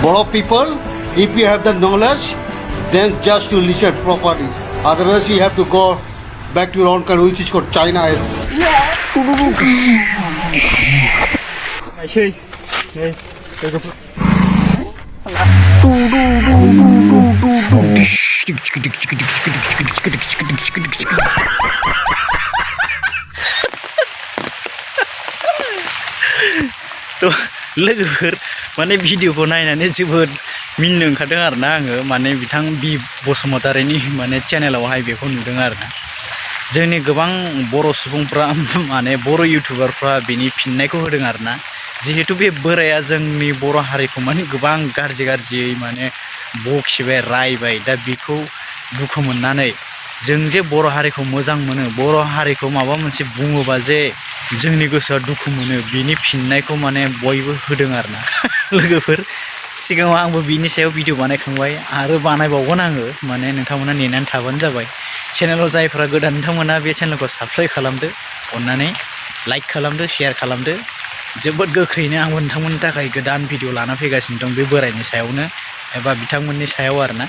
Boro people, if you have the knowledge, then just to listen properly. Otherwise, you have to go back to your own country, which is called China. तो लोगोफोर माने भिडिअखौ नायनानै जोबोद मिनिनो ओंखारदों आरोना आङो माने बिथां बि बसुमतारीनि माने चेनेलावहाय बेखौ नुदों आरोना जोंनि गोबां बर' सुबुंफ्रा माने बर' इउटुबारफ्रा बेनि फिननायखौ होदों आरोना जिहेतु बे बोराया जोंनि बर' हारिखौ माने गोबां गाज्रियै माने बखिबाय रायबाय दा बेखौ दुखु मोननानै जों जे बर' हारिखौ मोजां मोनो बर' हारिखौ माबा मोनसे बुङोबा जे जोंनि गोसोआ दुखु मोनो बिनि फिननायखौ माने बयबो होदों आरोना लोगोफोर सिगाङाव आंबो बिनि सायाव भिडिअ बानायखांबाय आरो बानायबावगोन आङो माने नोंथांमोना नेनानै थाबानो जाबाय चेनेलाव जायफ्रा गोदान नोंथांमोना बे चेनेलखौ साबस्क्राइब खालामदो अननानै लाइक खालामदो शेयार खालामदो जोबोद गोख्रैनो आंबो नोंथांमोननि थाखाय गोदान भिडिअ लाना फैगासिनो दं बे बोरायनि सायावनो एबा बिथांमोननि सायाव आरोना